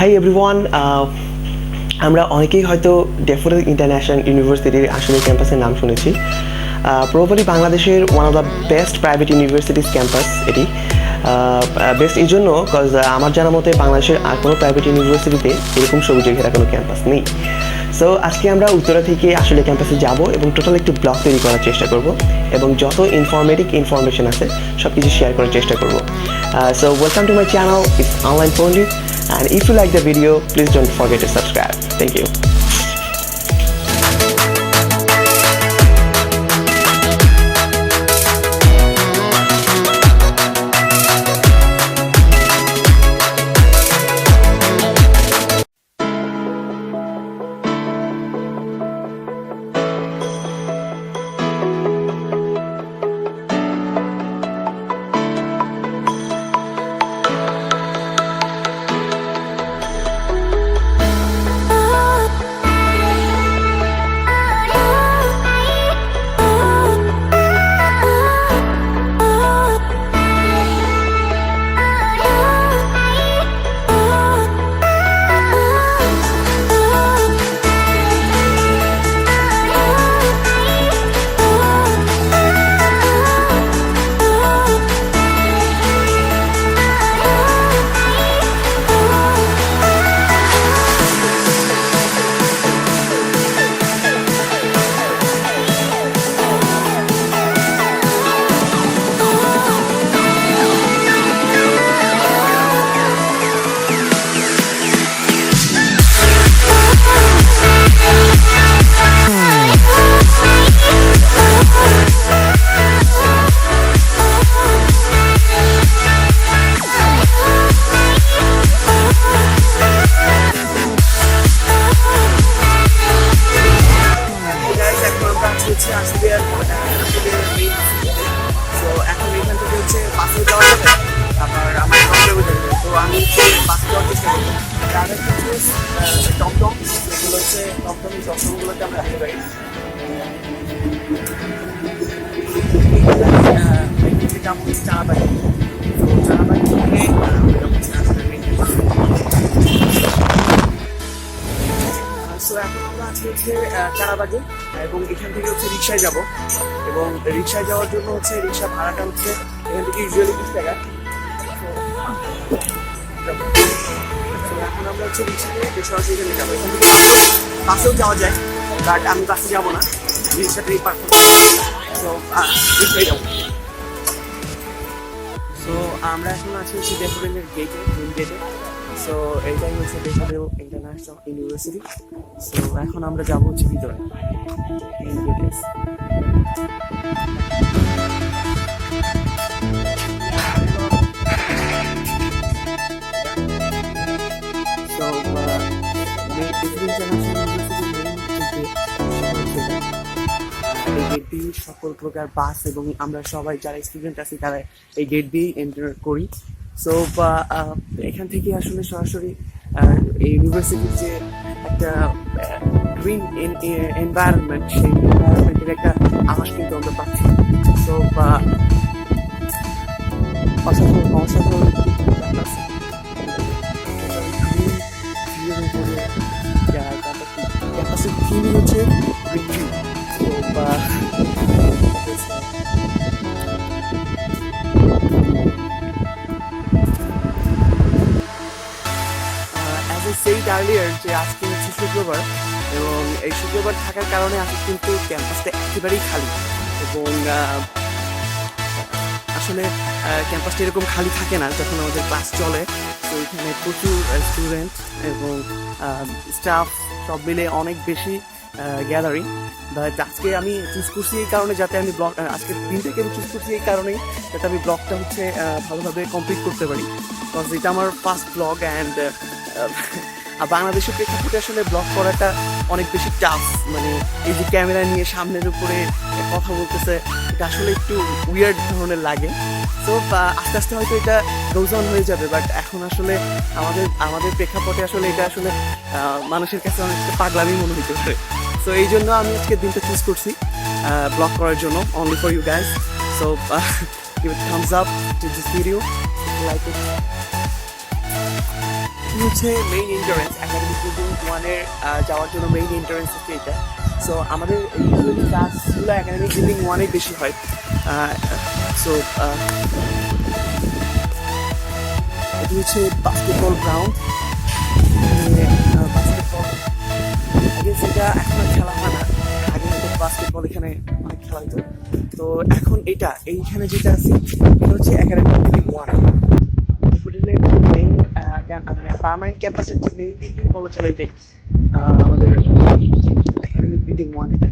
Hi everyone, আমরা অনেকেই হয়তো ড্যাফোডিল ইন্টারন্যাশনাল ইউনিভার্সিটির আসলে ক্যাম্পাসের নাম শুনেছি। প্রবাবলি বাংলাদেশের one of the best private universities campus এটি। বেস্ট এই জন্য কজ আমার জানার মতে বাংলাদেশের আর কোনো প্রাইভেট ইউনিভার্সিটিতে এরকম সবুজে ঘেরা কোনো ক্যাম্পাস নেই। সো আজকে আমরা উত্তরা থেকে আসলে ক্যাম্পাসে যাব এবং টোটাল একটু ব্লগ তৈরি করার চেষ্টা করব এবং যত ইনফরমেশন আছে সব কিছু শেয়ার করার চেষ্টা করব। So welcome to my channel, it's online Pandit, and if you like the video, please don't forget to subscribe. Thank you. চারাবাগে এবং এখান থেকে হচ্ছে রিক্সায় যাব এবং রিক্সায় যাওয়ার জন্য হচ্ছে রিক্সা ভাড়াটা হচ্ছে এখান থেকে ইউজুয়ালি 20 টাকা। এখন আমরা হচ্ছে রিক্সা নিয়ে সরাসরি এখানে যাবো। এখান থেকে বাসেও যাওয়া যায়, বাট আমি বাসে যাবো না, রিক্সাটাই পার করবো। তো রিক্সায় যাবো। সো আমরা এখন আছি হচ্ছে ড্যাফোডিলের গেটে, মেন গেটে। সো এইটাই হচ্ছে ড্যাফোডিল ইন্টারন্যাশনাল ইউনিভার্সিটি। সো এখন আমরা যাবো হচ্ছে ভিতরে। সকল প্রকার বাস এবং আমরা সবাই যারা স্টুডেন্ট আছি তারা এই গেট দিয়েই এন্টার করি। সো এখান থেকে আসলে সরাসরি এই ইউনিভার্সিটির যে একটা গ্রিন এনভায়রনমেন্ট, সেই এনভায়রনমেন্টের একটা আভাস কিন্তু আমরা পাচ্ছি। সো অসাধারণ ক্যাম্পাসের থিমই হচ্ছে গ্রিন। যে আজকে হচ্ছে শুক্রবার এবং এই শুক্রবার থাকার কারণে আজকে কিন্তু ক্যাম্পাসটা একেবারেই খালি এবং আসলে ক্যাম্পাসটা এরকম খালি থাকে না যখন আমাদের ক্লাস চলে। তো এখানে প্রচুর স্টুডেন্ট এবং স্টাফ সব মিলে অনেক বেশি গ্যাদারিং। বাট আজকে আমি চুজ করছি এই কারণে যাতে আমি ব্লগ আজকের দিনটাকে আমি চুজ করছি এই কারণেই যাতে আমি ব্লগটা হচ্ছে ভালোভাবে কমপ্লিট করতে পারি। বিকজ এটা আমার ফার্স্ট ব্লগ অ্যান্ড বাংলাদেশের প্রেক্ষাপটে আসলে ব্লগ করাটা অনেক বেশি টাফ। মানে এই যে ক্যামেরা নিয়ে সামনের উপরে কথা বলতেছে, এটা আসলে একটু উইয়ার্ড ধরনের লাগে। সো আস্তে আস্তে হয়তো এটা গোজ অন হয়ে যাবে, বাট এখন আসলে আমাদের প্রেক্ষাপটে আসলে এটা আসলে মানুষের কাছে অনেকটা পাগলামি মনে হইতে পারে। সো এই জন্য আমি আজকে দিনটা চুজ করছি ব্লগ করার জন্য, only for you guys. So give it thumbs up to this video, like it. হচ্ছে মেইন এন্ট্রান্স একাডেমিক বিল্ডিং ওয়ানের যাওয়ার জন্য মেইন এন্ট্রান্স হচ্ছে এটা। সো আমাদের ইউজুয়ালি ক্লাসগুলো একাডেমিক বিল্ডিং ওয়ানে বেশি হয়। সো এটি হচ্ছে বাস্কেটবল গ্রাউন্ড। বাস্কেটবল আগে সেটা এখন আর খেলা হয় না, আগে হয়তো বাস্কেটবল এখানে অনেক খেলা হতো। তো এখন এইখানে যেটা আছে এটা হচ্ছে একাডেমিক বিল্ডিং ওয়ান। হোটেলের মেইন পার্মানেন্ট ক্যাম্পাসের যে মেইন বিল্ডিং বলা চলে এটাই আমাদের একাডেমিক বিল্ডিং ওয়ান এটা।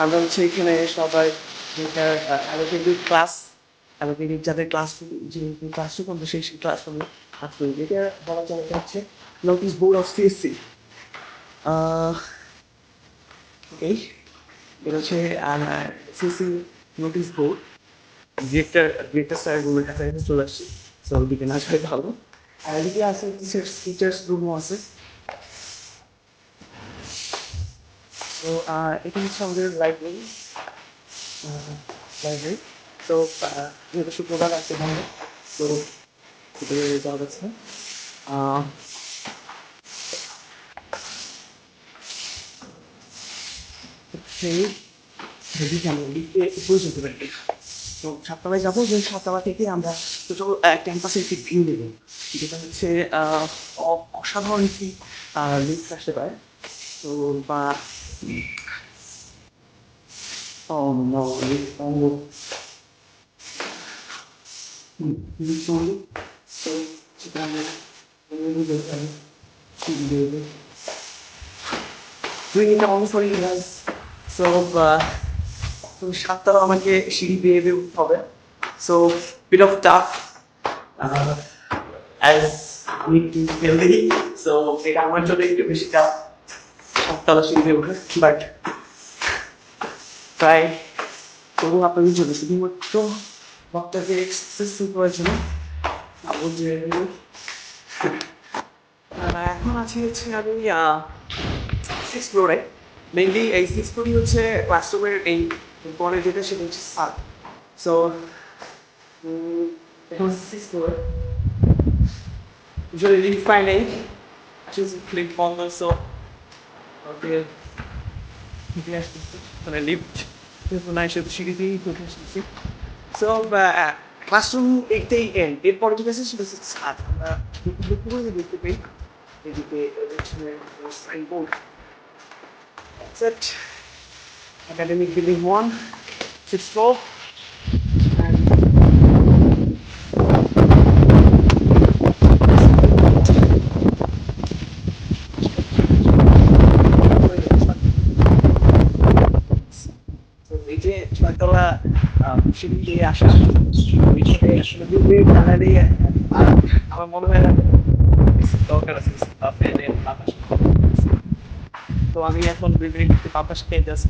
আমরা হচ্ছে এখানে সবাই অ্যালোকেটেড ক্লাস, অ্যালোকেটেড যাদের ক্লাস যে ক্লাসটি করবে সেই ক্লাসগুলো হাত করি, যেটা বলা চলে এটা হচ্ছে নোটিশ বোর্ড অফ সিএসসি। এই এটা হচ্ছে সিএসসি নোটিশ বোর্ড। ডিরেক্টর স্যারগুলোর কাছে চলে আসছি, সো দিকে না সবাই ভালো। আর এদিকে আছে টিচার্স রুমও আছে। তো এটা হচ্ছে আমাদের লাইব্রেরি। লাইব্রেরি তো যেহেতু শুক্রবার আছে এখানে, তো ভিতরে যাওয়া যাচ্ছে। সেই যদি আমরা লিখতে প্রয়োজন দেবেন, তো সাতটায় যাবো, যে সাতটা থেকে আমরা টোটাল ক্যাম্পাসে একটি ভিউ নেব, যেটা হচ্ছে অসাধারণ একটি লিফট আসতে পারে। তো বা oh no, lift only. Lift only. So sekarang ini juga video. Doing it only for you guys. So তো সাতটা আমাকে সিঁড়ি বেয়ে বেয়ে উঠতে হবে। So bit of tough as আমি একটু হেলদি, so এটা আমার জন্য একটু বেশি tough সাততলা সিঁড়ি বেয়ে ওঠা, বাট ট্রাই করবো আপনাদের জন্য। শুধুমাত্র বক্তাকে এক্সারসাইজ করার জন্য যে এখন আছি হচ্ছে আমি সিক্স ফ্লোরে। মেনলি এই সিক্স ফ্লোরই হচ্ছে ক্লাসরুমের এই পরে যেটা সেটা হচ্ছে সাত। সো এখন সিক্স ফ্লোরে যদি লিফট পাই নেই, আসলে লিফট বন্ধ, সো ওকে আসতেছি মানে লিফট না এসে সিঁড়িতেই উঠে আসতেছি। সো ক্লাসরুম এইটাই এন্ড, এরপরে যেটা আছে সেটা হচ্ছে সাত। আমরা দুপুরে দেখতে পাই এদিকে signboard set academic building one, six floor. এই যে ছয়তলা সিঁড়ি দিয়ে আসা, ওইখানে আসলে জানালে আমার মনে হয় না দরকার আছে ফ্যানের বাতাস। তো আমি এখন বিভিন্ন বাতাস খেয়ে জাস্ট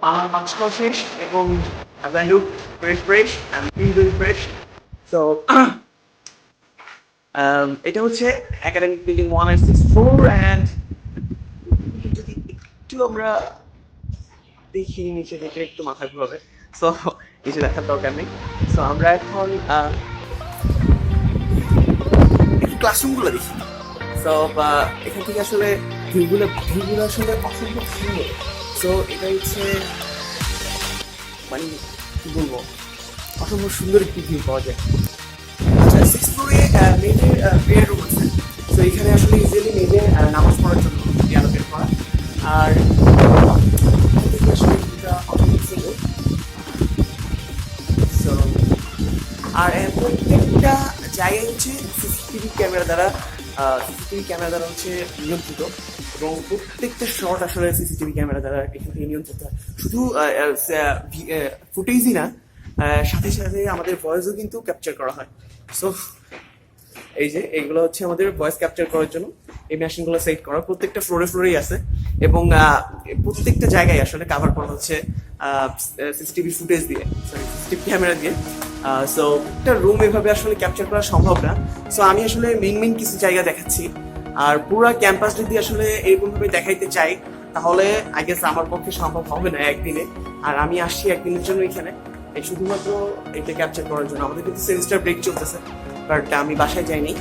আমার মাস্টার শেষ এবং ভ্যালু ফ্রেশ ফ্রেশ ফ্রেশ। তো এটা হচ্ছে একাডেমিক বিল্ডিং ওয়ান এর সিক্স ফ্লোর। অ্যান্ড যদি একটু আমরা দেখি নিচে দেখলে একটু মাথা ঘুরাবে, সো নিচে দেখার দরকার নেই। সো আমরা এখন একটু ক্লাসরুমগুলো দেখি। সো এখান থেকে আসলে ভিউগুলো আসলে অসম্ভব সুন্দর। সো এটা হচ্ছে মানে কি বলবো, অসম্ভব সুন্দর একটি ভিউ পাওয়া যায়। আচ্ছা, 6th ফ্লোরে মেয়েদের প্রেয়ার রুম আছে। তো এখানে আসলে ইজিলি মেয়েদের নামাজ পড়ার জন্য অ্যালোকেট করা। আর এখান থেকে আসলে ভিউটা অসম্ভব সুন্দর। সো আর প্রত্যেকটা জায়গায় হচ্ছে সিসিটিভি ক্যামেরা দ্বারা হচ্ছে নিয়ন্ত্রিত, এবং প্রত্যেকটা শট আসলে সিসিটিভি ক্যামেরা দ্বারা এখান থেকে নিয়ন্ত্রিত হয়। শুধু ফুটেজই না, সাথে সাথে আমাদের ভয়েসও কিন্তু ক্যাপচার করা হয়। সো এই যে এইগুলো হচ্ছে আমাদের ভয়েস ক্যাপচার করার জন্য এই মেশিনগুলো সেট করা, প্রত্যেকটা ফ্লোরেই আছে, এবং প্রত্যেকটা জায়গায় আসলে কাভার করা হচ্ছে সিসিটিভি ফুটেজ দিয়ে, সিসিটিভি ক্যামেরা দিয়ে। সো একটা রুম এভাবে আসলে ক্যাপচার করা সম্ভব না। সো আমি আসলে মেইন কিছু জায়গা দেখাচ্ছি, আর পুরো ক্যাম্পাস যদি আসলে এরকমভাবে দেখাইতে চাই তাহলে আই গেস আমার পক্ষে সম্ভব হবে না একদিনে। আর আমি আসছি একদিনের জন্য এখানে শুধুমাত্র এটা ক্যাপচার করার জন্য। আমাদের কিন্তু সেমিস্টার ব্রেক চলতেছে, বাট আমি বাসায় যাইনি,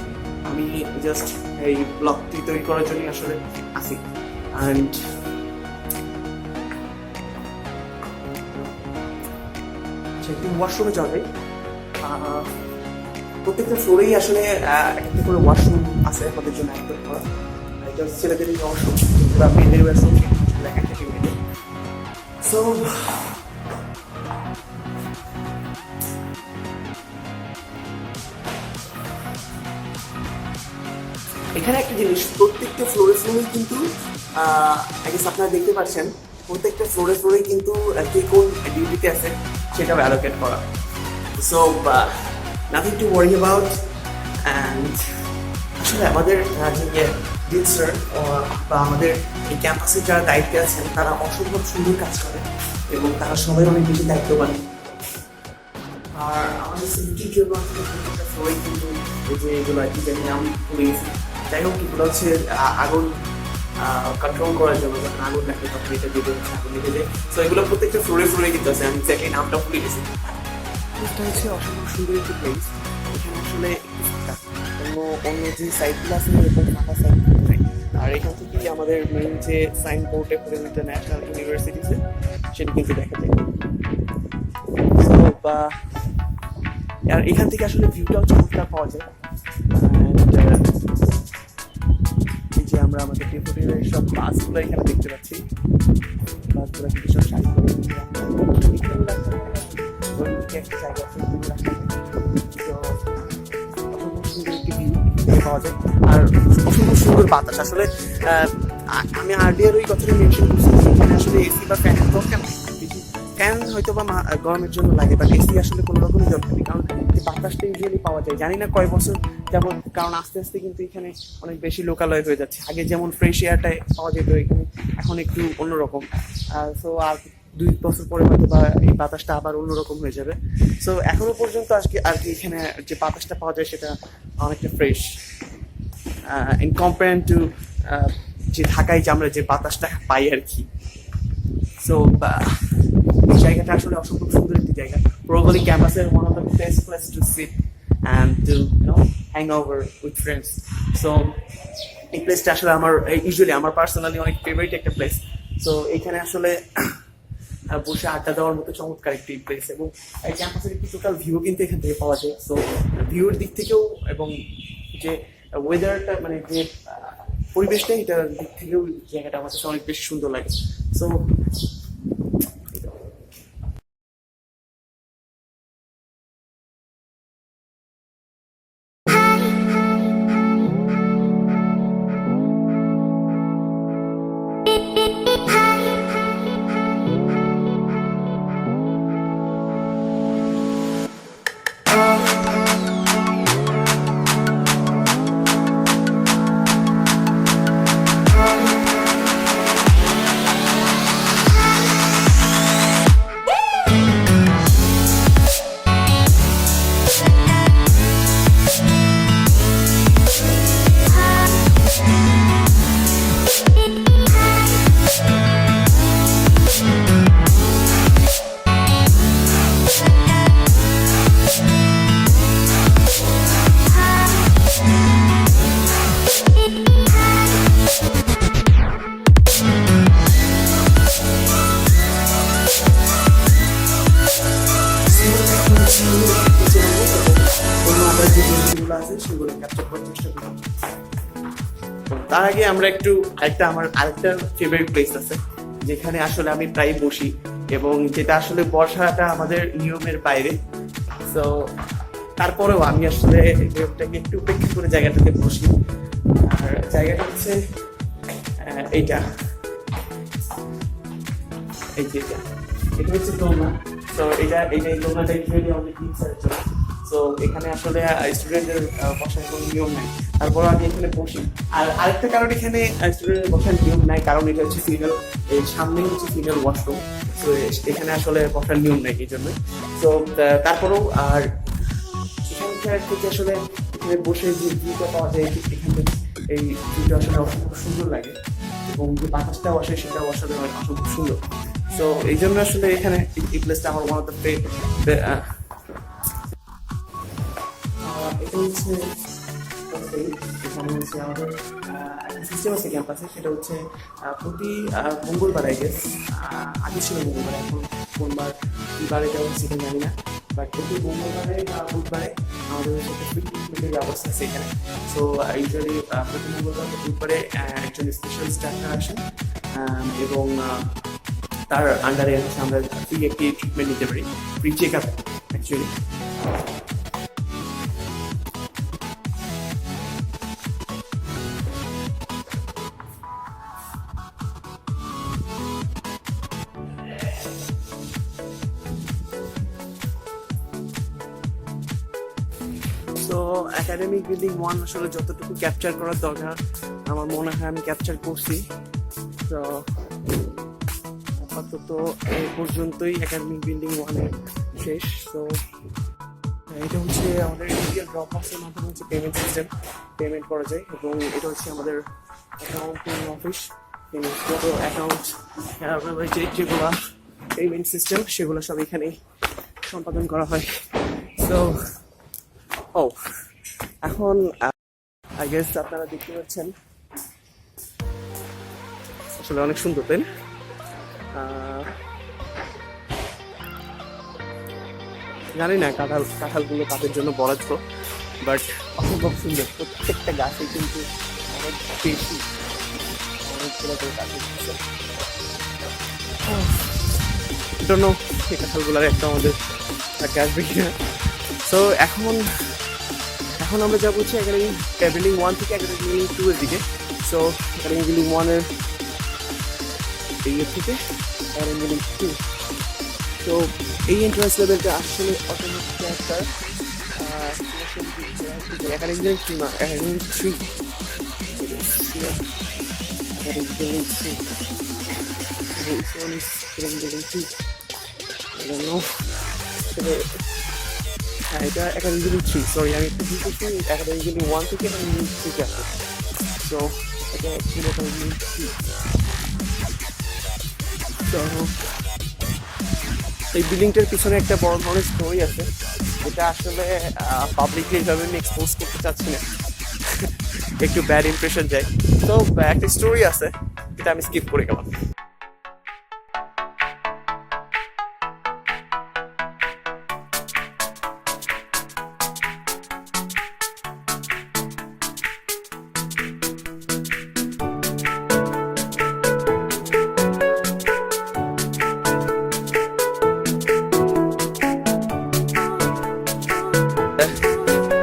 আমি জাস্ট এই ব্লগটি তৈরি করার জন্যই আসলে আসি। অ্যান্ড একটি ওয়াশরুমে যাবে, প্রত্যেকটা ফ্লোরেই আসলে একটা করে ওয়াশরুম আছে আমাদের জন্য একদম করা। এটা হচ্ছে ছেলেদের ওয়াশরুম বা মেয়েদের ওয়াশরুম, একটা মেয়েদের। সো এখানে একটা জিনিস, প্রত্যেকটা ফ্লোরে কিন্তু আই গেস আপনারা দেখতে পাচ্ছেন, প্রত্যেকটা ফ্লোরে কিন্তু কে কোন ডিউটিতে আছে সেটাও অ্যালোকেট করা। So nothing to worry about. And আসলে আমাদের যে ডিন স্যার বা আমাদের এই ক্যাম্পাসের যারা দায়িত্বে আছেন তারা অসম্ভব সুন্দর কাজ করে, এবং তারা সবাই অনেক বেশি দায়িত্ববান। আর আমাদের সিভিটির জন্য প্রত্যেকটা ফ্লোরে কিন্তু এই যে এগুলো আর কি জানি নাম ভুলে গেছি, যাই হোক এগুলো হচ্ছে আগুন কন্ট্রোল করার জন্য, যখন আগুন লাগে তখন এটা দিয়ে হচ্ছে আগুন লেগে যায়। সো এগুলো প্রত্যেকটা ফ্লোরে কিন্তু আছে, আমি এক্স্যাক্টলি নামটা ভুলে গেছি। এটা হচ্ছে অসম্ভব সুন্দর একটি প্লেস। এখানে আসলে অন্য যে সাইডগুলো আছে এরকম ফাঁকা সাইড নেই। আর এখান থেকেই আমাদের মেইন যে সাইন বোর্ডে ইন্টারন্যাশনাল ইউনিভার্সিটিসে সেটা কিন্তু দেখা যায়। আর এখান থেকে আসলে ভিউটাও চমৎকার পাওয়া যায়। এই যে আমরা আমাদের ডেপুটির সব বাসগুলো এখানে দেখতে পাচ্ছি, বাসগুলো কিন্তু সব শাড়ি করে একটা জায়গা আছে, সুন্দর একটি ভিউ পাওয়া যায়। আর অসম্ভব সুন্দর বাতাস আসলে। আমি আর্লিয়ার ওই কথাটা মেনশন করছি, এখানে আসলে এসি বা ফ্যানের দরকার নেই। ফ্যান হয়তো বা গরমের জন্য লাগে, বাট এসি আসলে কোনো রকমই দরকার নেই, কারণ এই বাতাসটা ইউজুয়ালি পাওয়া যায়। জানি না কয় বছর যেমন, কারণ আস্তে আস্তে কিন্তু এখানে অনেক বেশি লোকালয় হয়ে যাচ্ছে। আগে যেমন ফ্রেশ এয়ারটা পাওয়া যেত এখানে, এখন একটু অন্যরকম। সো আর 2 বছর পরে হয়তো বা এই বাতাসটা আবার অন্যরকম হয়ে যাবে। সো এখনো পর্যন্ত আজকে আর কি এখানে যে বাতাসটা পাওয়া যায় সেটা অনেকটা ফ্রেশ ইন কম্পেয়ার টু যে ঢাকায় যে আমরা যে বাতাসটা পাই আর কি। সো এই জায়গাটা আসলে অসম্ভব সুন্দর একটি জায়গা, প্রবাবলি ক্যাম্পাসের one of the best place to sit and to hang over with friends. So এই প্লেসটা আসলে আমার ইউজুয়ালি আমার পার্সোনালি অনেক ফেভারিট একটা প্লেস। সো এখানে আসলে বসে আড্ডা দেওয়ার মতো চমৎকার একটি প্লেস, এবং এই ক্যাম্পাসের একটি টোটাল ভিউ কিন্তু এখান থেকে পাওয়া যায়। সো ভিউর দিক থেকেও এবং যে ওয়েদারটা মানে যে পরিবেশটা, এটার দিক থেকেও জায়গাটা আমার কাছে অনেক বেশি সুন্দর লাগে। সো আছে সেগুলো ক্যাপচার করার চেষ্টা করি। তার আগে আমরা একটু আমার আরেকটা ফেভারিট প্লেস আছে যেখানে আসলে আমি প্রায় বসি এবং যেটা আসলে বসাটা আমাদের নিয়মের বাইরে। তো তারপরেও আমি আসলে নিয়মটাকে একটু উপেক্ষা করে জায়গাটাতে বসি। আর জায়গাটা হচ্ছে এইটা, এই যে এটা হচ্ছে দোলনা। তো এই দোলনাটা ইউজুয়ালি আমাদের টিচারের জন্য। তো এখানে আসলে স্টুডেন্টদের বসার কোনো নিয়ম নাই, তারপরে আমি এখানে বসি। আর আরেকটা কারণ এখানে স্টুডেন্টের বসার নিয়ম নাই, কারণ এটা হচ্ছে ফিমেল, এই সামনেই হচ্ছে ফিমেল ওয়াশরুম। তো এখানে আসলে বসার নিয়ম নাই এই জন্য। তো তারপরেও আর এখানকার থেকে আসলে এখানে বসে যে ভিউটা পাওয়া যায় এখান থেকে, এই ভিউটা আসলে অসম্ভব সুন্দর লাগে এবং যে বাতাসটাও আসে সেটাও আসলে অসম্ভব সুন্দর। তো এই জন্য আসলে এখানে এই প্লেসটা আমার ওয়ান অফ দ্য এটা হচ্ছে এখানে হচ্ছে আমাদের সিস্টেম আছে ক্যাম্পাসে, সেটা হচ্ছে প্রতি মঙ্গলবার আই গেস, আগে ছিল মঙ্গলবার, এখন কোনবার কী বার এটা হচ্ছে সেটা জানি না, বাট প্রতি মঙ্গলবারে বা বুধবারে আমাদের সাথে পিকনিকের ব্যবস্থা আছে এখানে। সো ইউজুয়ালি প্রতি মঙ্গলবার বা বুধবারে একজন স্পেশাল স্টাফরা আসেন এবং তার আন্ডারে হচ্ছে আমরা ফ্রি একটি ট্রিটমেন্ট নিতে পারি, ফ্রি চেক আপ অ্যাকচুয়ালি। তো একাডেমিক বিল্ডিং 1 আসলে যতটুকু ক্যাপচার করার দরকার আমার মনে হয় আমি ক্যাপচার করছি। তো আপাতত এই পর্যন্তই একাডেমিক বিল্ডিং 1 এর শেষ। তো এটা হচ্ছে আমাদের ইন্ডিয়ান ড্রপ বক্সের মাধ্যমে হচ্ছে পেমেন্ট সিস্টেম, পেমেন্ট করা যায় এবং এটা হচ্ছে আমাদের অ্যাকাউন্টিং অফিস। যত অ্যাকাউন্ট যেগুলো পেমেন্ট সিস্টেম সেগুলো সব এখানে সম্পাদন করা হয়। তো এখন আই গেস আপনারা দেখতে পাচ্ছেন আসলে অনেক সুন্দর, তাই না? জানি না কাঁঠালগুলো তাদের জন্য বরাদ্দ, বাট অসম্ভব সুন্দর। প্রত্যেকটা গাছে কিন্তু অনেক বেশি অনেকগুলো করে কাঁঠাল দিচ্ছে। জন্য সেই কাঁঠালগুলোর একটা আমাদের আসবে কিনা। তো এখন আমরা যা বলছি একাডেমি বিল্ডিং 1 থেকে একাডেমি বিল্ডিং 2 এর দিকে। সো একাডেমি বিল্ডিং 1 এর এই থেকে একাডেমি বিল্ডিং 2। তো এই এন্ট্রান্স লেভেলটা আসলে অটোমেটিক একটা একাডেমি বিল্ডিং 3 না, academy 3, academy building 3, this one is academy building 2। I don't know. হ্যাঁ, এটা একাডেমি বিল্ডিং 3, সরি আমি একটু ভুল করছি, একাডেমি বিল্ডিং 1 থেকে একাডেমি বিল্ডিং 3 আসছে। সো এটা ছিল একাডেমি বিল্ডিং 3। তো এই বিল্ডিংটার পিছনে একটা বড় ধরনের স্টোরি আছে, যেটা আসলে পাবলিকলি এইভাবে আমি এক্সপোজ করতে চাচ্ছি না, একটু ব্যাড ইমপ্রেশন যায়। তো একটা স্টোরি আছে যেটা আমি স্কিপ করে গেলাম।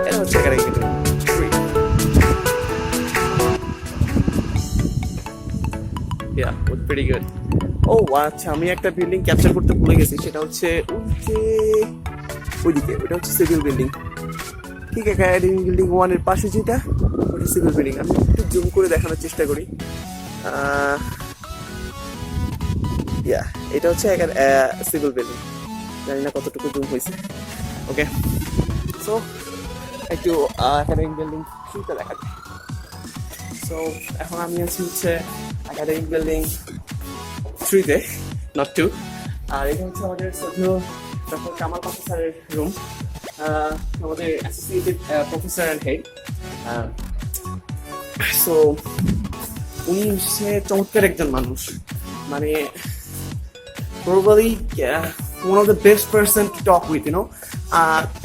এটা হচ্ছে academy building 3। Yeah, was pretty good. আচ্ছা, আমি একটা বিল্ডিং ক্যাপচার করতে ভুলে গেছি, সেটা হচ্ছে ওইদিকে, ওটা হচ্ছে সিভিল বিল্ডিং। ঠিক একাডেমি বিল্ডিং 1 এর পাশে যেটা, ওটা সিভিল বিল্ডিং। আমি একটু জুম করে দেখানোর চেষ্টা করি। এটা হচ্ছে সিভিল বিল্ডিং, জানি না কতটুকু জুম হয়েছে। ওকে, সো একটু একাডেমিক বিল্ডিং 3টা দেখা যায়। সো এখন আমি আছি হচ্ছে একাডেমিক বিল্ডিং 3-তে, নট 2। আর এটা হচ্ছে আমাদের ডক্টর কামাল প্রফেসরের রুম, আমাদের associated professor and head. So উনি হচ্ছে চমৎকার একজন মানুষ, মানে probably one of the best person to talk with, you know.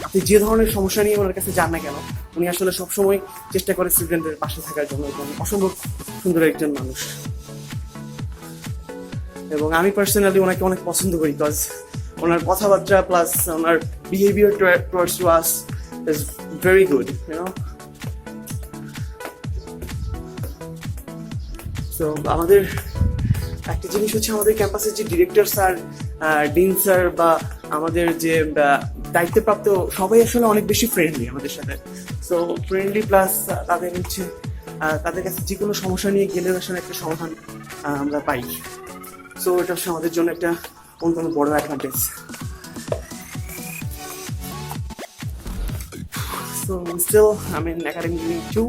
আপনি যে ধরনের সমস্যা নিয়ে ওনার কাছে যান না কেন, উনি আসলে সবসময় চেষ্টা করে স্টুডেন্টের পাশে থাকার জন্য, এবং অসম্ভব সুন্দর একজন মানুষ। এবং আমি পার্সোনালি ওনাকে অনেক পছন্দ করি, বিকজ ওনার কথাবার্তা প্লাস ওনার behaviour towards to us is very good, you know. So আমাদের একটা জিনিস হচ্ছে, আমাদের ক্যাম্পাসের যে ডিরেক্টর স্যার, ডিন স্যার বা আমাদের যে দায়িত্বপ্রাপ্ত সবাই আসলে অনেক বেশি ফ্রেন্ডলি আমাদের সাথে। সো ফ্রেন্ডলি প্লাস তাদের হচ্ছে তাদের কাছে যে কোনো সমস্যা নিয়ে গেলে আসলে একটা সমাধান আমরা পাই। সো এটা হচ্ছে আমাদের জন্য একটা অন্যতম বড় অ্যাডভান্টেজ। সো স্টিল আমি একাডেমিক ইউনিট 2,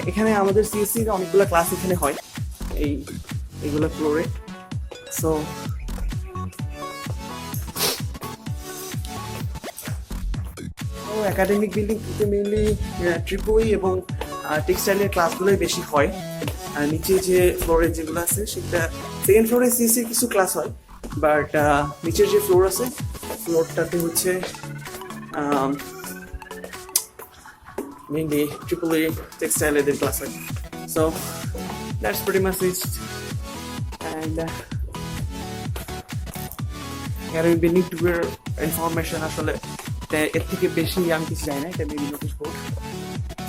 এখানে আমাদের সিএসসির অনেকগুলো ক্লাস এখানে হয় এইগুলো ফ্লোরে। সো একাডেমিক বিল্ডিংতে মেইনলি ট্রিপল এবং টেক্সটাইলের ক্লাসগুলোই বেশি হয়। আর নিচে যে ফ্লোরে যেগুলো আছে, সেটা সেকেন্ড ফ্লোরে সিএসসির কিছু ক্লাস হয়, বাট নিচের যে ফ্লোর আছে ফ্লোরটাতে হচ্ছে মেইনলি ট্রিপল টেক্সটাইল এদের ক্লাস হয়। So that's pretty much it. And academic building tour information আসলে এর থেকে বেশি আমি কিছু জানি না, এটা মেবি নোটিস বোর্ড।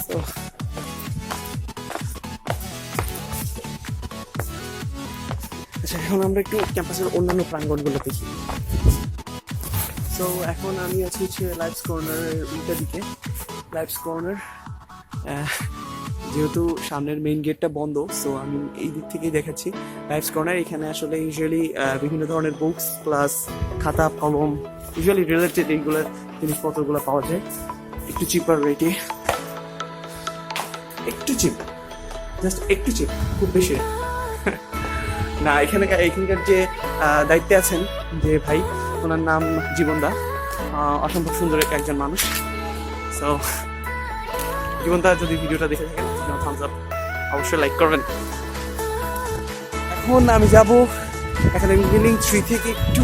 সো আচ্ছা, এখন আমরা একটু ক্যাম্পাসের অন্যান্য প্রাঙ্গণগুলো দেখি। সো এখন আমি আছি হচ্ছে লাইভস কর্নারের উল্টা দিকে। লাইভস কর্নার, যেহেতু সামনের মেইন গেটটা বন্ধ, সো আমি এই দিক থেকেই দেখাচ্ছি। লাইভস কর্নার, এখানে আসলে ইউজুয়ালি বিভিন্ন ধরনের বুকস প্লাস খাতা কলম, ইউজুয়ালি রিলেটেড এইগুলো জিনিসপত্রগুলো পাওয়া যায় একটু চিপার রেটে। একটু চিপ, জাস্ট একটু চিপ, খুব বেশি না। এখানকার যে দায়িত্বে আছেন যে ভাই, ওনার নাম জীবনদা, অসম্ভব সুন্দর একজন মানুষ। সো জীবনদা যদি ভিডিওটা দেখে থাকেন, থামস আপ, অবশ্যই লাইক করবেন। এখন আমি যাব একাডেমিক বিল্ডিং 3 থেকে একটু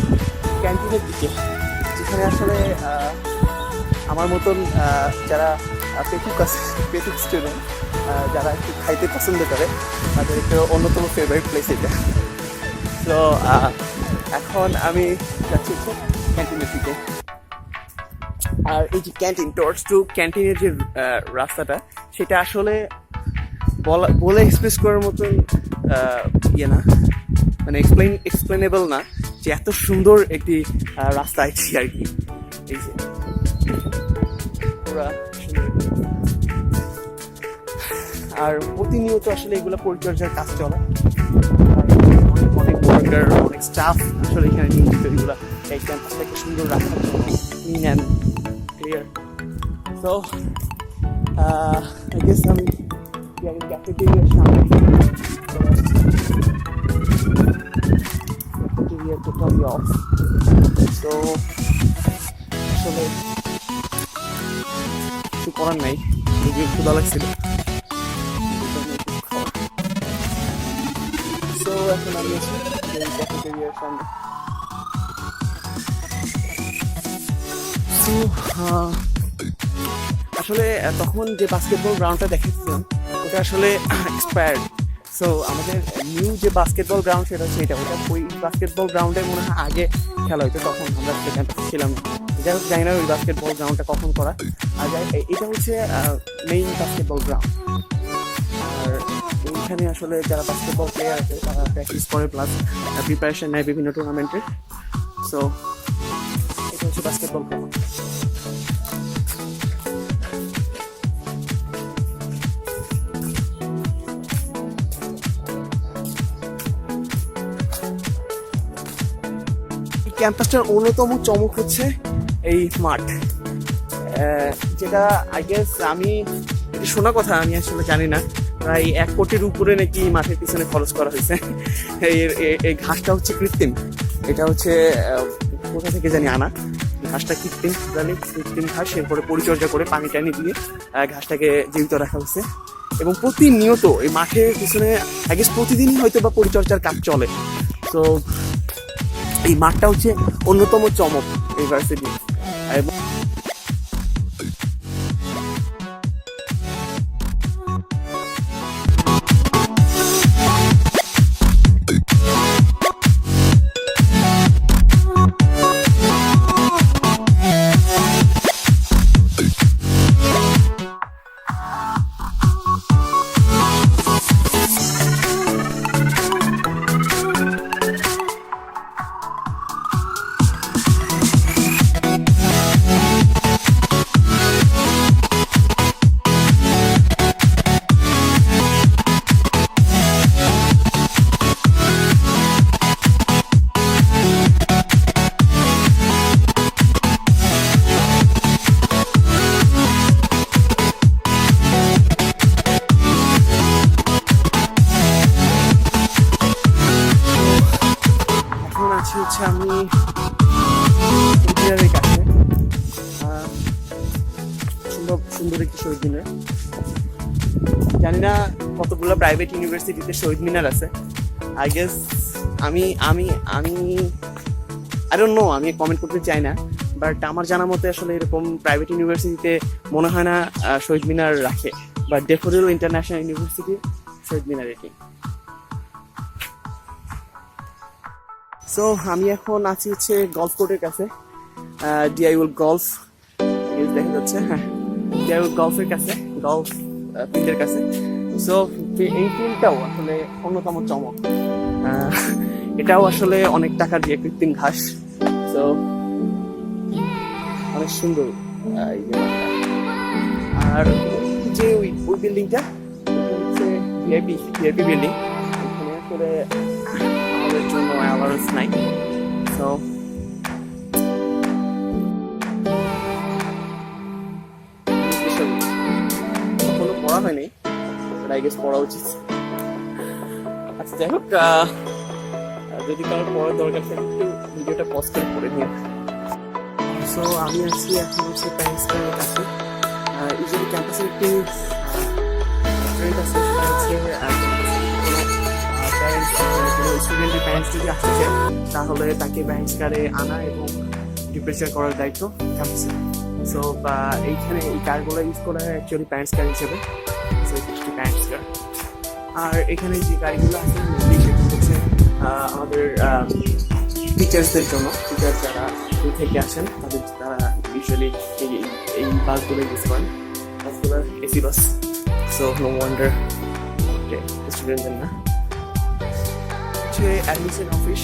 ক্যান্টিনের দিকে, যেখানে আসলে আমার মতন যারা পেটুক স্টুডেন্ট, যারা একটু খাইতে পছন্দ করে, তাদের একটা অন্যতম ফেভারিট প্লেস এটা। তো এখন আমি যাচ্ছি হচ্ছে ক্যান্টিনের দিকে। আর এই যে ক্যান্টিন, টুয়ার্ডস টু ক্যান্টিনের যে রাস্তাটা, সেটা আসলে বলে এক্সপ্রেস করার মতন ইয়ে না, মানে এক্সপ্লেনেবল না, যে এত সুন্দর একটি রাস্তা আছে আর কি। এই যে পুরা আর প্রতিনিয়ত আসলে এগুলো পরিচর্যার কাজ চলে। অনেক ওয়ার্কার, অনেক স্টাফ আসলে এখানে নিয়োজিত, এগুলো এই ক্যাম্পাসটাকে সুন্দর রাখার জন্য, clean and clear. So I guess আমি ক্যাফেটেরিয়ার সামনে, ক্যাফেটেরিয়া টোটালি অফ। সো আসলে কিছু করার নাই, খুবই ক্ষুধা লাগছিল। সো এখন আমি আছি ক্যাফেটেরিয়ার সামনে। সো আসলে তখন যে বাস্কেটবল গ্রাউন্ডটা দেখাচ্ছিলাম, ওটা আসলে এক্সপায়ার্ড। সো আমাদের নিউ যে বাস্কেটবল গ্রাউন্ড, সেটা হচ্ছে এটা। ওই বাস্কেটবল গ্রাউন্ডে মনে হয় আগে খেলা হইতো, তখন আমরা সেখানে ছিলাম না। যাই হোক, জানি না ওই বাস্কেটবল গ্রাউন্ডটা কখন করা। আর এটা হচ্ছে মেইন বাস্কেটবল গ্রাউন্ড। আর এইখানে আসলে যারা বাস্কেটবল প্লেয়ার আছে, তারা প্র্যাকটিস করে প্লাস প্রিপারেশন নেয় বিভিন্ন টুর্নামেন্টের। সো এটা হচ্ছে বাস্কেটবল গ্রাউন্ড। ক্যাম্পাসটার অন্যতম চমক হচ্ছে এই মাঠ, যেটা আই গেস আমি শোনা কথা, আমি আসলে জানি না, প্রায় 1 কোটির উপরে নাকি মাঠের পিছনে খরচ করা হয়েছে। এই ঘাসটা হচ্ছে কৃত্রিম, এটা হচ্ছে কোথা থেকে জানি আনা। ঘাসটা কৃত্রিম ঘাস, এরপরে পরিচর্যা করে পানি টানি দিয়ে ঘাসটাকে জীবিত রাখা হয়েছে। এবং প্রতিনিয়ত এই মাঠের পিছনে আই গেস প্রতিদিনই হয়তো বা পরিচর্যার কাজ চলে। তো এই মাঠটা হচ্ছে অন্যতম চমক ইউনিভার্সিটি। এবং এখন আছি হচ্ছে আমি ইন্ডিয়ারের কাছে। সুন্দর সুন্দর একটি শহীদ মিনার। জানি না কতগুলো প্রাইভেট ইউনিভার্সিটিতে শহীদ মিনার আছে। আই গেস আমি আমি আমি আই ডোন্ট নো, আমি কমেন্ট করতে চাই না, বাট আমার জানা মতে আসলে এরকম প্রাইভেট ইউনিভার্সিটিতে মনে হয় না শহীদ মিনার রাখে, বাট ড্যাফোডিল ইন্টারন্যাশনাল ইউনিভার্সিটি শহীদ মিনার এটি। সো আমি এখন আছি হচ্ছে গলফ কোর্টের কাছে, ডিআইউল গলফ দেখা যাচ্ছে, হ্যাঁ ডিআইউল গলফের কাছে, গলফ ফিল্ডের কাছে। সো এই ফিল্ডটাও আসলে অন্যতম চমক। এটাও আসলে অনেক টাকা দিয়ে কৃত্রিম ঘাস। সো অনেক সুন্দর এই জায়গাটা। আর যে ওই বিল্ডিংটা হচ্ছে ভিআইপি বিল্ডিং, এখানে আসলে আমাদের জন্য অ্যালাউন্স নাই। সো কখনো পড়া হয়নি, আই গেস পড়া উচিত। আচ্ছা যাই হোক, যদি কারোর পড়ার দরকার থাকে একটু ভিডিওটা পজ করে পড়ে নিয়ে। সো আমি আছি এখন হচ্ছে প্যারেন্টস ক্লাবের কাছে। ইউজুয়ালি ক্যাম্পাসের একটি ট্রেন্ড আছে, সেটা হচ্ছে কোনো স্টুডেন্টের প্যারেন্টস যদি আসতে চায় তাহলে তাকে প্যারেন্টস কার্ডে আনা এবং রিপ্রেচার করার দায়িত্ব ক্যাম্পাসে। সো এইখানে এই কার্ডগুলো ইউজ করা হয় অ্যাকচুয়ালি প্যারেন্টস কার্ড হিসেবে। সো একটি প্যারেন্টস কার্ড। আর এখানে যে গাড়িগুলো আছে সেগুলো হচ্ছে আমাদের টিচার্সদের জন্য, টিচার যারা স্কুল থেকে আসেন তারা ইউজুয়ালি এই বাসগুলো ইউজ করেন। বাসগুলো AC bus, so no wonder স্টুডেন্টদের না। হচ্ছে অ্যাডমিশন অফিস।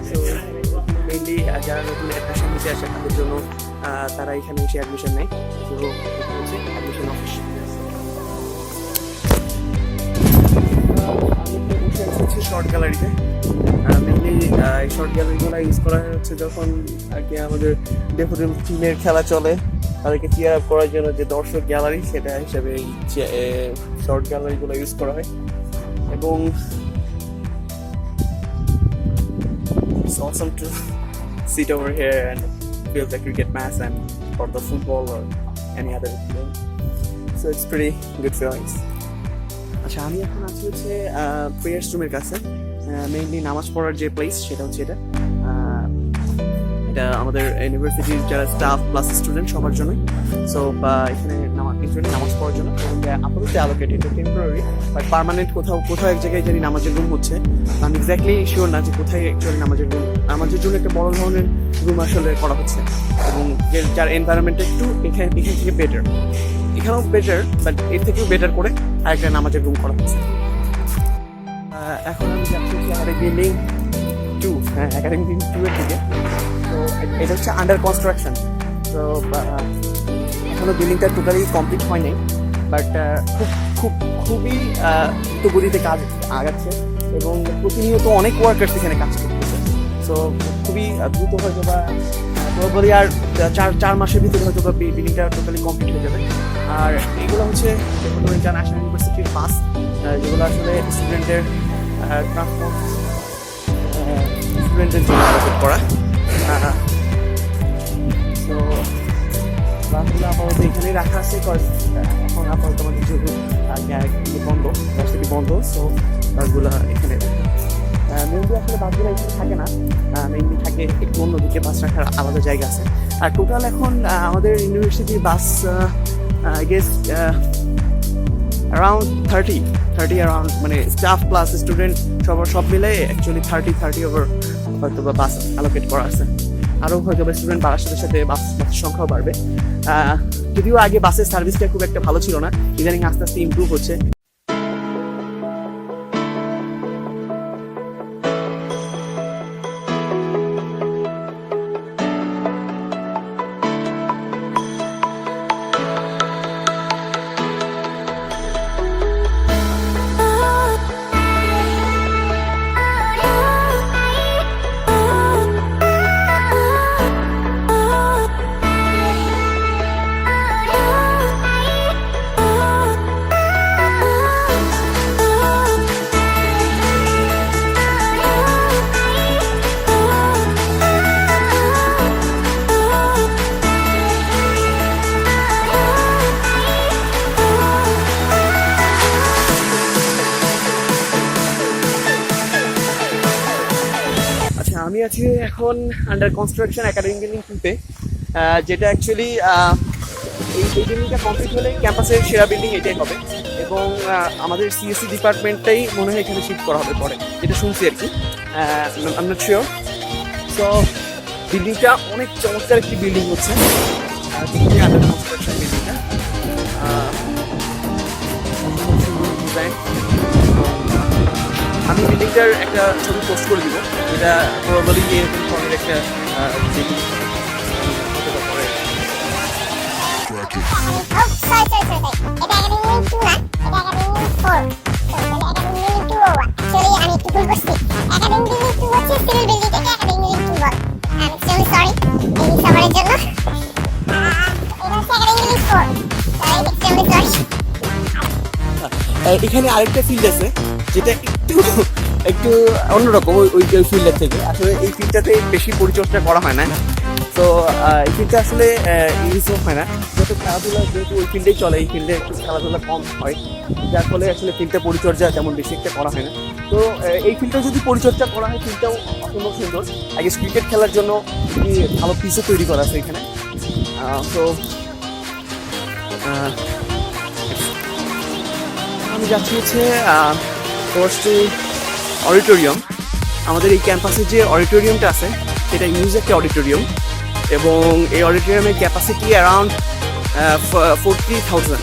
সো মেইনলি যারা নতুন অ্যাডমিশন নিতে আসে তাদের জন্য তারা এখানে এসে অ্যাডমিশন নেয়। তো এটা হচ্ছে অ্যাডমিশন অফিস। হচ্ছে শর্ট গ্যালারিতে। মেনলি এই শর্ট গ্যালারিগুলো ইউজ করা হচ্ছে যখন আর কি আমাদের ড্যাফোডিল টিমের খেলা চলে, তাদেরকে চিয়ার আপ করার জন্য যে দর্শক গ্যালারি, সেটা হিসেবে এই শর্ট গ্যালারিগুলো ইউজ করা হয়। এবং it's awesome to sit over here and feel the cricket match and for the football or any other game. So it's pretty good feelings. আচ্ছা আমি এখন আছি হচ্ছে প্রেয়ার্স রুমের কাছে। মেইনলি নামাজ পড়ার যে প্লেস সেটা হচ্ছে এটা আমাদের ইউনিভার্সিটির যারা স্টাফ প্লাস স্টুডেন্ট সবার জন্য। সো এখানে নামাজ পড়ার জন্য আপাতত অ্যালোকেটেড, এটা টেম্পোরারি, বাট পার্মানেন্ট কোথাও এক জায়গায় জানি নামাজের রুম হচ্ছে। আমি এক্স্যাক্টলি শিওর না যে কোথায় অ্যাকচুয়ালি নামাজের জন্য একটা বড় ধরনের রুম আসলে করা হচ্ছে, এবং যার এনভায়রনমেন্টটা একটু এখান থেকে বেটার, এখানেও বেটার, বাট এর থেকেও বেটার করে আরেকটা নামাজের রুম করা হচ্ছে। এখন আমি যাচ্ছি আমাদের বিল্ডিং 2, হ্যাঁ একাডেমিক বিল্ডিং 2 এর দিকে। তো এটা হচ্ছে আন্ডার কনস্ট্রাকশন। তো এখনো বিল্ডিংটা টোটালি কমপ্লিট হয় নাই, বাট খুবই দ্রুত গতিতে কাজ আগাচ্ছে এবং প্রতিনিয়ত অনেক ওয়ার্কার্স এখানে কাজ করতেছে। সো খুবই দ্রুত হয়তো বা প্রবাবলি আর 4 মাসের ভিতরে হয়তো বা বিল্ডিংটা টোটালি কমপ্লিট হয়ে যাবে। আর এগুলো হচ্ছে ইন্টারন্যাশনাল ইউনিভার্সিটির বাস, যেগুলো আসলে স্টুডেন্টের ট্রান্সপোর্ট স্টুডেন্টের জন্য অ্যালোকেট করা। সো বাসগুলো আপাতত এখানেই রাখা আছে, এখন আপাতত আমাদের যেহেতু বন্ধ, ভার্সিটি বন্ধ, সো বাসগুলো এখানে মেইনলি আসলে বাসগুলো এখানে থাকে না, মেইনলি থাকে একটু অন্যদিকে, বাস রাখার আলাদা জায়গা আছে। আর টোটাল এখন আমাদের university bus I guess around thirty around, মানে স্টাফ প্লাস স্টুডেন্ট সব মিলে অ্যাকচুয়ালি থার্টি ওভার হয়তো বা বাস অ্যালোকেট করা আছে। আরও হয়তো বা স্টুডেন্ট বাড়ার সাথে সাথে বাসের সংখ্যাও বাড়বে। যদিও আগে বাসের সার্ভিসটা খুব একটা ভালো ছিল না, ইদানিং আস্তে আস্তে ইমপ্রুভ হচ্ছে। আমি আছি এখন আন্ডার কনস্ট্রাকশন একাডেমিক বিল্ডিং 2-তে, যেটা অ্যাকচুয়ালি এই বিল্ডিংটা কমপ্লিট হলে ক্যাম্পাসের সেরা বিল্ডিং এটাই হবে, এবং আমাদের সিএসসি ডিপার্টমেন্টটাই মনে হয় এখানে শিফট করা হবে পরে, যেটা শুনছি আর কি, I am not sure. So বিল্ডিংটা অনেক চমৎকার একটি বিল্ডিং হচ্ছে, আন্ডার কনস্ট্রাকশন বিল্ডিংটা, ডিজাইন। আমি বিল্ডিংটার একটা ছবি পোস্ট করে দিব, যেটা প্রবাবলি এরকম ধরনের একটা বিল্ডিং হতে পারে। এখানে আরেকটা ফিল্ড আছে যেটা একটু অন্যরকম ওই ফিল্ডের থেকে। আসলে এই ফিল্ডটাতে বেশি পরিচর্যা করা হয় না, তো এই ফিল্ডটা আসলে ইউজও হয় না, যত খেলাধুলা যেহেতু ওই ফিল্ডেই চলে, এই ফিল্ডে একটু খেলাধুলা কম হয়, যার ফলে আসলে ফিল্ডটা পরিচর্যা তেমন বেশি একটা করা হয় না। তো এই ফিল্ডটা যদি পরিচর্যা করা হয়, ফিল্ডটাও অসম্ভব সুন্দর। আগে ক্রিকেট খেলার জন্য ভালো পিচও তৈরি করা আছে এখানে। তো আমি যাচ্ছি হচ্ছে কোর্স টু অডিটোরিয়াম। আমাদের এই ক্যাম্পাসে যে অডিটোরিয়ামটা আছে সেটা ইউজ একটা অডিটোরিয়াম, এবং এই অডিটোরিয়ামের ক্যাপাসিটি অ্যারাউন্ড 40,000,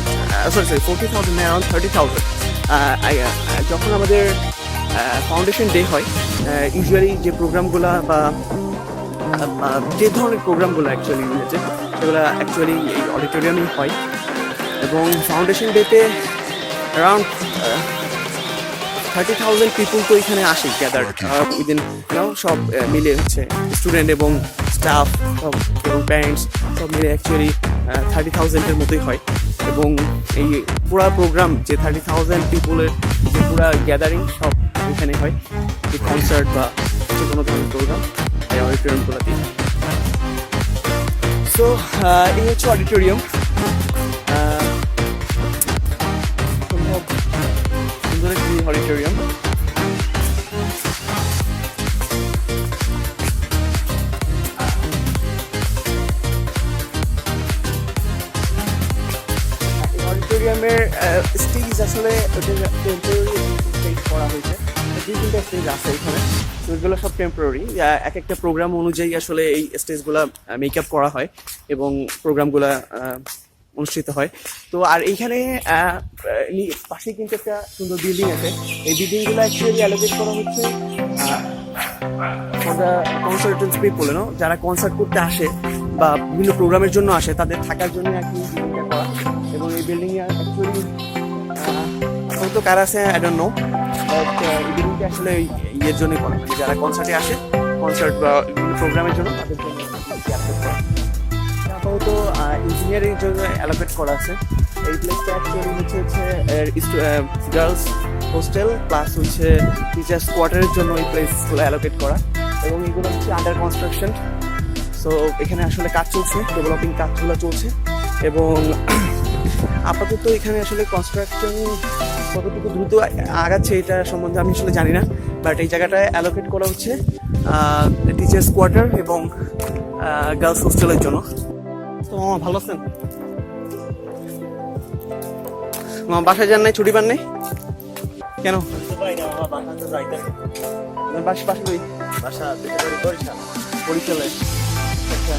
অ্যারাউন্ড 30,000। যখন আমাদের ফাউন্ডেশন ডে হয়, ইউজুয়ালি যে প্রোগ্রামগুলো বা যে ধরনের প্রোগ্রামগুলো অ্যাকচুয়ালি হয়েছে সেগুলো অ্যাকচুয়ালি এই অডিটোরিয়ামেই হয়, এবং ফাউন্ডেশন ডেতে অ্যারাউন্ড 30,000 পিপুল তো এখানে আসে গ্যাদার উইদিন, সব মিলে হচ্ছে স্টুডেন্ট এবং স্টাফ সব এবং প্যারেন্টস সব মিলে অ্যাকচুয়ালি 30,000-এর মতোই হয়। এবং এই পুরো প্রোগ্রাম যে 30,000 পিপুলের যে পুরো গ্যাদারিং সব এখানে হয়, যে কনসার্ট বা যে কোনো ধরনের প্রোগ্রাম এই অডিটোরিয়ামগুলোতেই। সো এই হচ্ছে অডিটোরিয়াম, সুন্দর একটি অডিটোরিয়াম। অডিটোরিয়ামের স্টেজ আসলে স্টেজ করা হয়েছে, দুই তিনটা স্টেজ আছে এখানে, তো এগুলো সব টেম্পোরারি। এক একটা প্রোগ্রাম অনুযায়ী আসলে এই স্টেজগুলো মেকআপ করা হয় এবং প্রোগ্রামগুলো অনুষ্ঠিত হয়। তো আর এইখানে পাশে কিন্তু একটা সুন্দর বিল্ডিং আছে, এই বিল্ডিংগুলো অ্যাকচুয়ালি অ্যালোকেট করা হচ্ছে ফর দ্য কনসার্টেন্স পিপল, যারা কনসার্ট করতে আসে বা বিভিন্ন প্রোগ্রামের জন্য আসে তাদের থাকার জন্য আর কি বিল্ডিংটা করা। এবং এই বিল্ডিং অ্যাকচুয়ালি এখন তো কার আছে আই ডোন্ট নো, বাট এই বিল্ডিংটা আসলে ইয়ের জন্যই করা, মানে যারা কনসার্টে আসে, কনসার্ট বা বিভিন্ন প্রোগ্রামের জন্য তাদের জন্য আপাতত ইঞ্জিনিয়ারিং জন্য অ্যালোকেট করা আছে। এই প্লেসটা অ্যাকচুয়ালি হচ্ছে গার্লস হোস্টেল প্লাস হচ্ছে টিচার্স কোয়ার্টারের জন্য এই প্লেসগুলো অ্যালোকেট করা, এবং এগুলো হচ্ছে আন্ডার কনস্ট্রাকশন। সো এখানে আসলে কাজ চলছে, ডেভেলপিং কাজগুলো চলছে, এবং আপাতত এখানে আসলে কনস্ট্রাকশন কতটুকু দ্রুত আগাচ্ছে এটা সম্বন্ধে আমি আসলে জানি না, বাট এই জায়গাটায় অ্যালোকেট করা হচ্ছে টিচার্স কোয়ার্টার এবং গার্লস হোস্টেলের জন্য। তো মামা ভালো আছেন? মামা বাসায় যান নাই, ছুটি পান নাই কেন? বাসা পাশে কই? বরিশালে। আচ্ছা,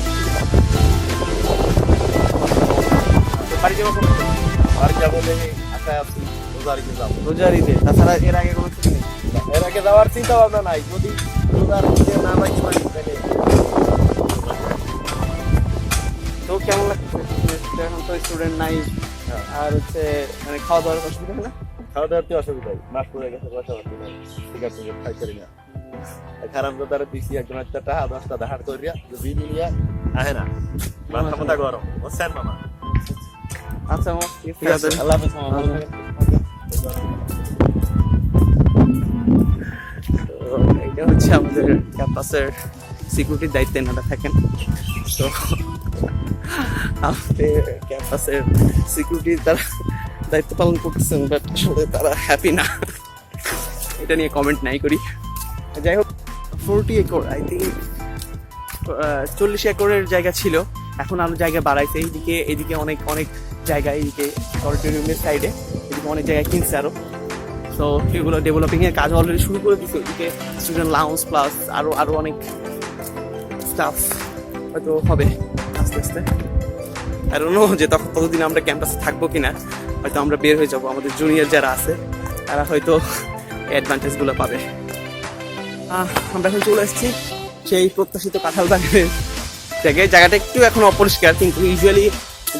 বাড়ি যাবো কবে? রোজার ঈদে। তাছাড়া এর আগে কোনো ছুটি নেই? এর আগে যাওয়ার চিন্তা ভাবনা নাই, যদি রোজার ঈদে না যাইতে পারি তাহলে তো কেমন লাগছে? এখন তো স্টুডেন্ট নাই, আর হচ্ছে মানে খাওয়া দাওয়ার অসুবিধা হয় না? খাওয়া দাওয়ার তো অসুবিধা মাস পড়ে গেছে, বসাবাসি নাই, ঠিক আছে খাইতে না। খারাপ দাদারে দিছি একজন একটা টাকা 10টা ধার করিয়া যদি নিয়ে আহে না, মাথা মাথা গরম বুঝছেন মামা। আচ্ছা মামা, ঠিক আছে, আল্লাহ হাফেজ মামা, ভালো থাকেন। তো এটা হচ্ছে আমাদের ক্যাম্পাসের সিকিউরিটির দায়িত্বে এনারা থাকেন। তো আমাদের ক্যাম্পাসের সিকিউরিটি তারা দায়িত্ব পালন করতেছেন, বাট আসলে তারা হ্যাপি না, এটা নিয়ে কমেন্ট নাই করি। যাই হোক, 40 একর আই থিঙ্ক 40 একরের জায়গা ছিল, এখন আরো জায়গা বাড়াইছে। এদিকে অনেক অনেক জায়গা, এইদিকে অডিটোরিয়ামের সাইডে এদিকে অনেক জায়গা কিনছে আরো। তো এগুলো ডেভেলপিং এর কাজ অলরেডি শুরু করে দিচ্ছে। ওইদিকে স্টুডেন্ট লাউঞ্জ প্লাস আরো অনেক স্টাফ হয়তো হবে আস্তে আস্তে। আর যে ততদিন আমরা ক্যাম্পাসে থাকবো কিনা, হয়তো আমরা বের হয়ে যাবো। আমাদের জুনিয়র যারা আছে তারা হয়তো অ্যাডভান্টেজগুলো পাবে। আমরা এখন চলে এসেছি সেই প্রত্যাশিত কাঁঠাল বাগানের জায়গাটা একটু এখন অপরিষ্কার, কিন্তু ইউজুয়ালি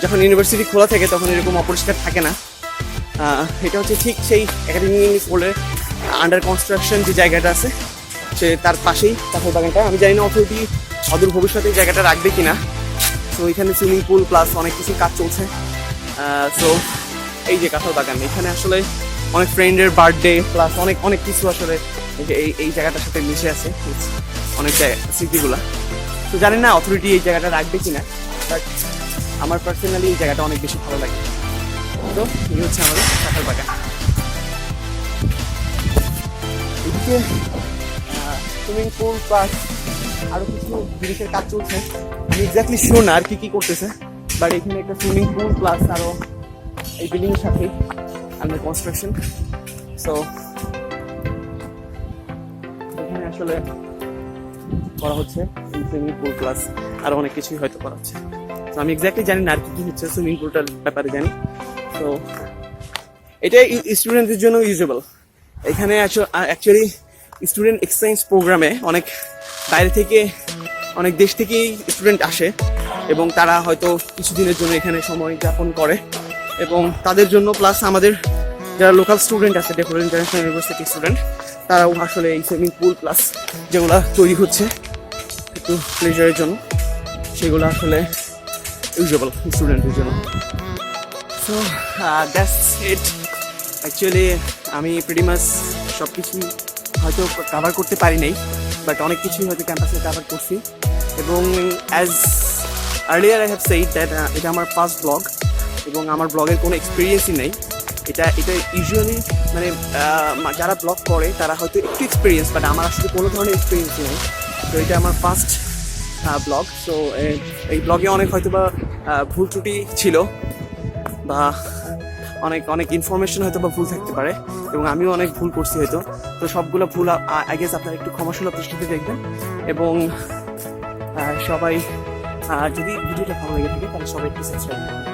যখন ইউনিভার্সিটি খোলা থাকে তখন এরকম অপরিষ্কার থাকে না। এটা হচ্ছে ঠিক সেই একাডেমি স্কুলের আন্ডার কনস্ট্রাকশন যে জায়গাটা আছে সে তার পাশেই কাঁঠাল বাগানটা। আমি জানি না অথরিটি অদূর ভবিষ্যতে এই জায়গাটা রাখবে কিনা। তো এখানে সুইমিং পুল প্লাস অনেক কিছু কাজ চলছে। সো এই যে কাঁঠাল বাগান, এখানে আসলে অনেক ফ্রেন্ডের বার্থডে প্লাস অনেক অনেক কিছু আসলে এই জায়গাটার সাথে মিশে আছে অনেক স্মৃতিগুলা। তো জানি না অথরিটি এই জায়গাটা রাখবে কিনা, বাট আমার পার্সোনালি এই জায়গাটা অনেক বেশি ভালো লাগে। তো এই হচ্ছে আমাদের কাঁঠাল বাগান। এদিকে সুইমিং পুল প্লাস আরো কিছু জিনিসের কাজ চলছে। আমি এক্স্যাক্টলি শিওর না আর কি করতেছে, বাট এখানে একটা সুইমিং পুল প্লাস আরো এই বিল্ডিং এর সাথে আন্ডার কনস্ট্রাকশন। সো এখানে আসলে করা হচ্ছে সুইমিং পুল প্লাস আরো অনেক কিছুই হয়তো করা হচ্ছে। তো আমি এক্স্যাক্টলি জানি না আর কি হচ্ছে, সুইমিং পুলটার ব্যাপারে জানি। তো এটা স্টুডেন্টদের জন্য ইউজেবল। এখানে অ্যাকচুয়ালি স্টুডেন্ট এক্সচেঞ্জ প্রোগ্রামে অনেক বাইরে থেকে অনেক দেশ থেকেই স্টুডেন্ট আসে এবং তারা হয়তো কিছুদিনের জন্য এখানে সময় যাপন করে, এবং তাদের জন্য প্লাস আমাদের যারা লোকাল স্টুডেন্ট আছে ডেফোরেন্ট ইন্টারন্যাশনাল ইউনিভার্সিটি স্টুডেন্ট, তারাও আসলে এই সুইমিং পুল প্লাস যেগুলো তৈরি হচ্ছে একটু প্লেজারের জন্য, সেগুলো আসলে ইউজেবল স্টুডেন্টের জন্য। So that's it. অ্যাকচুয়ালি আমি প্রিটি মাচ সব কিছু হয়তো কাভার করতে পারি নাই, বাট অনেক কিছুই হয়তো ক্যাম্পাসে কাভার করছি। এবং as earlier I have said that এটা আমার ফার্স্ট ব্লগ, এবং আমার ব্লগের কোনো এক্সপিরিয়েন্সই নেই। এটা ইউজুয়ালি মানে যারা ব্লগ করে তারা হয়তো একটু এক্সপিরিয়েন্স, বাট আমার আসলে কোনো ধরনের এক্সপিরিয়েন্সই নেই। তো এটা আমার ফার্স্ট ব্লগ। সো এই ব্লগে অনেক হয়তো বা ভুল ত্রুটি ছিল, বা অনেক অনেক ইনফরমেশন হয়তো বা ভুল থাকতে পারে, এবং আমিও অনেক ভুল করছি হয়তো। তো সবগুলো ভুল আই গেস আপনারা একটু ক্ষমাসুলভ দৃষ্টিতে দেখবেন, এবং সবাই যদি ভিডিওটা ভালো লেগে থাকে তাহলে সবাই একটু সাবস্ক্রাইব করবেন।